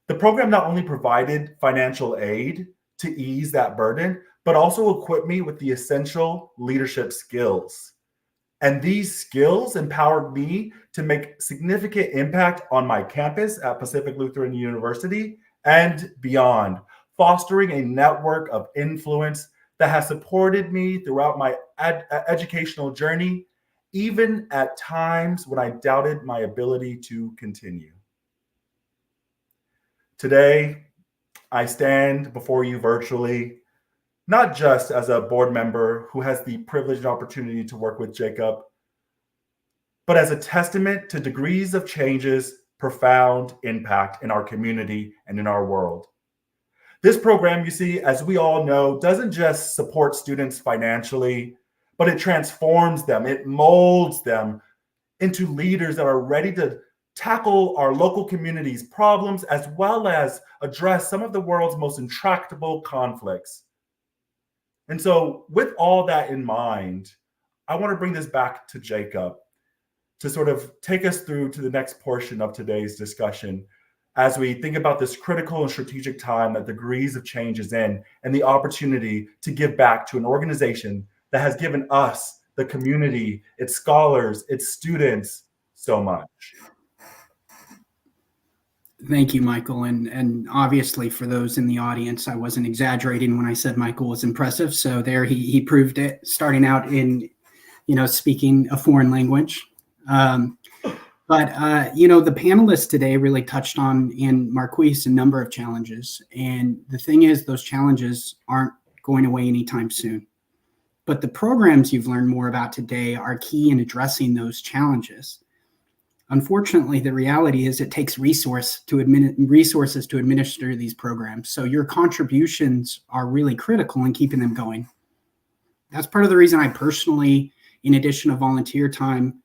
The program not only provided financial aid to ease that burden, but also equipped me with the essential leadership skills. And these skills empowered me to make significant impact on my campus at Pacific Lutheran University and beyond, fostering a network of influence that has supported me throughout my educational journey, even at times when I doubted my ability to continue. Today, I stand before you virtually, not just as a board member who has the privilege and opportunity to work with Jacob, but as a testament to Degrees of Change's profound impact in our community and in our world. This program, you see, as we all know, doesn't just support students financially, but it transforms them, it molds them into leaders that are ready to tackle our local community's problems, as well as address some of the world's most intractable conflicts. And so with all that in mind, I want to bring this back to Jacob to sort of take us through to the next portion of today's discussion as we think about this critical and strategic time that Degrees of Change is in and the opportunity to give back to an organization that has given us, the community, its scholars, its students, so much. Thank you, Michael. And obviously for those in the audience, I wasn't exaggerating when I said Michael was impressive. So there he proved it, starting out in, speaking a foreign language. The panelists today really touched on in Marquise a number of challenges. And the thing is, those challenges aren't going away anytime soon. But the programs you've learned more about today are key in addressing those challenges. Unfortunately, the reality is it takes resources to administer these programs. So your contributions are really critical in keeping them going. That's part of the reason I personally, in addition to volunteer time,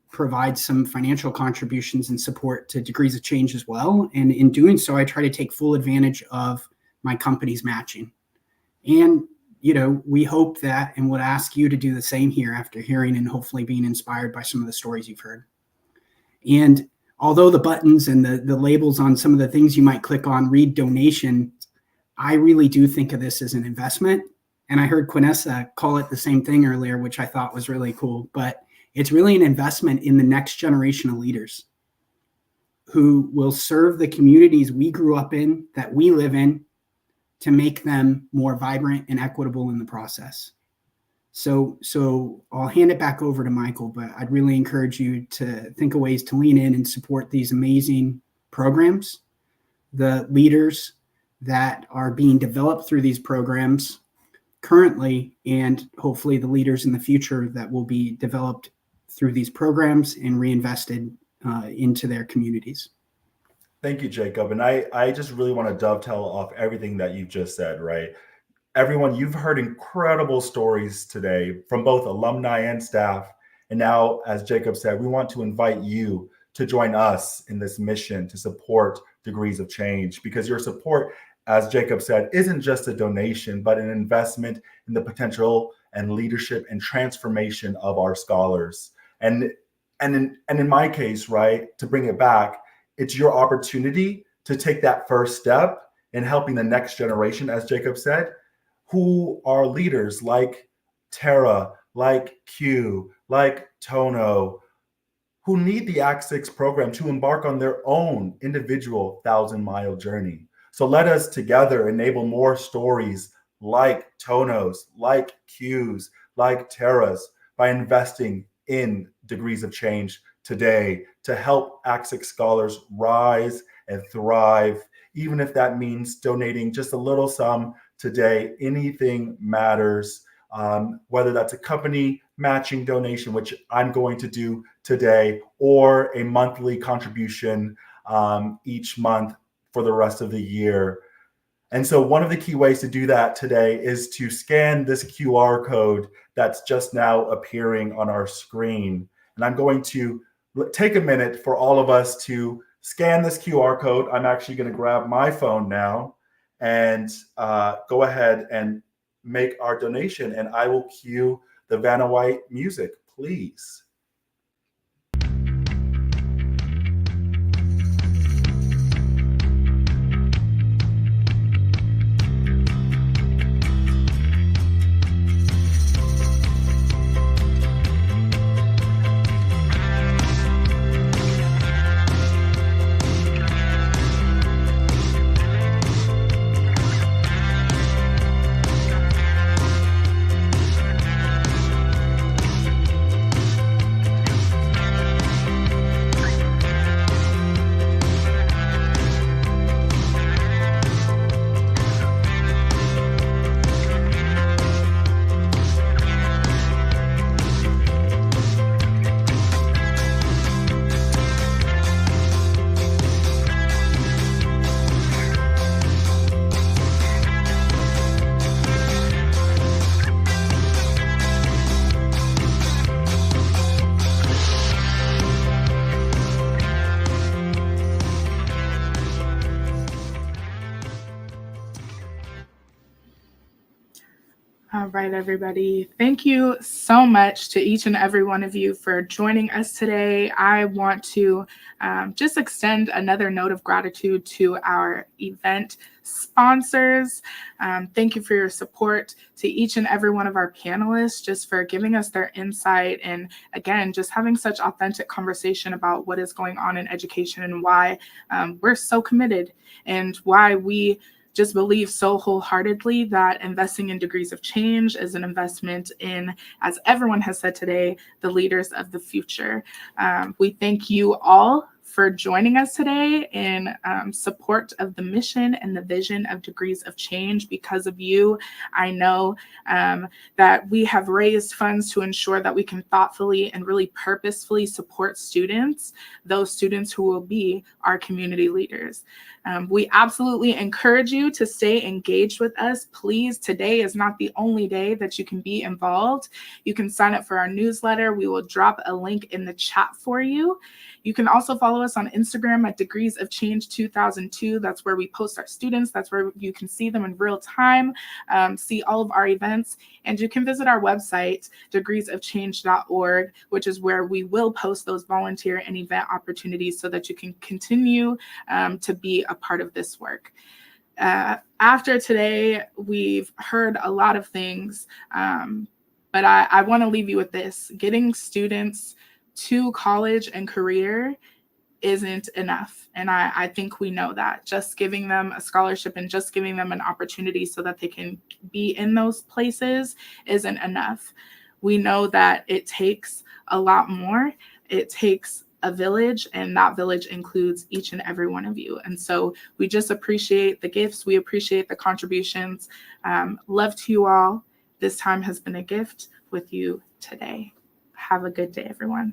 provide some financial contributions and support to Degrees of Change as well. And in doing so, I try to take full advantage of my company's matching. And, we hope that and would ask you to do the same here after hearing and hopefully being inspired by some of the stories you've heard. And although the buttons and the labels on some of the things you might click on read donation, I really do think of this as an investment. And I heard Quinessa call it the same thing earlier, which I thought was really cool. But It's really an investment in the next generation of leaders who will serve the communities we grew up in, that we live in, to make them more vibrant and equitable in the process. So I'll hand it back over to Michael, but I'd really encourage you to think of ways to lean in and support these amazing programs, the leaders that are being developed through these programs currently, and hopefully the leaders in the future that will be developed through these programs and reinvested into their communities. Thank you, Jacob. And I just really want to dovetail off everything that you've just said, right? Everyone, you've heard incredible stories today from both alumni and staff. And now, as Jacob said, we want to invite you to join us in this mission to support Degrees of Change, because your support, as Jacob said, isn't just a donation, but an investment in the potential and leadership and transformation of our scholars. And in my case, right, to bring it back, it's your opportunity to take that first step in helping the next generation, as Jacob said, who are leaders like Tara, like Q, like Tono, who need the Act 6 program to embark on their own individual 1,000-mile journey. So let us together enable more stories like Tono's, like Q's, like Tara's, by investing in Degrees of Change today to help Act 6 scholars rise and thrive, even if that means donating just a little sum today. Anything matters, whether that's a company matching donation, which I'm going to do today, or a monthly contribution each month for the rest of the year. And so one of the key ways to do that today is to scan this QR code that's just now appearing on our screen. And I'm going to take a minute for all of us to scan this QR code. I'm actually going to grab my phone now and go ahead and make our donation. And I will cue the Vanna White music, please. All right, everybody. Thank you so much to each and every one of you for joining us today. I want to just extend another note of gratitude to our event sponsors. Thank you for your support, to each and every one of our panelists, just for giving us their insight, and again, just having such authentic conversation about what is going on in education and why we're so committed, and why we just believe so wholeheartedly that investing in Degrees of Change is an investment in, as everyone has said today, the leaders of the future. We thank you all for joining us today in support of the mission and the vision of Degrees of Change. Because of you, I know that we have raised funds to ensure that we can thoughtfully and really purposefully support students, those students who will be our community leaders. We absolutely encourage you to stay engaged with us. Please, today is not the only day that you can be involved. You can sign up for our newsletter. We will drop a link in the chat for you. You can also follow us on Instagram at Degrees of Change 2002. That's where we post our students. That's where you can see them in real time, see all of our events. And you can visit our website, degreesofchange.org, which is where we will post those volunteer and event opportunities so that you can continue to be a part of this work. After today, we've heard a lot of things, But I want to leave you with this. Getting students to college and career isn't enough. And I think we know that. Just giving them a scholarship and just giving them an opportunity so that they can be in those places isn't enough. We know that it takes a lot more. It takes a village, and that village includes each and every one of you. And so we just appreciate the gifts. We appreciate the contributions. Love to you all. This time has been a gift with you today. Have a good day, everyone.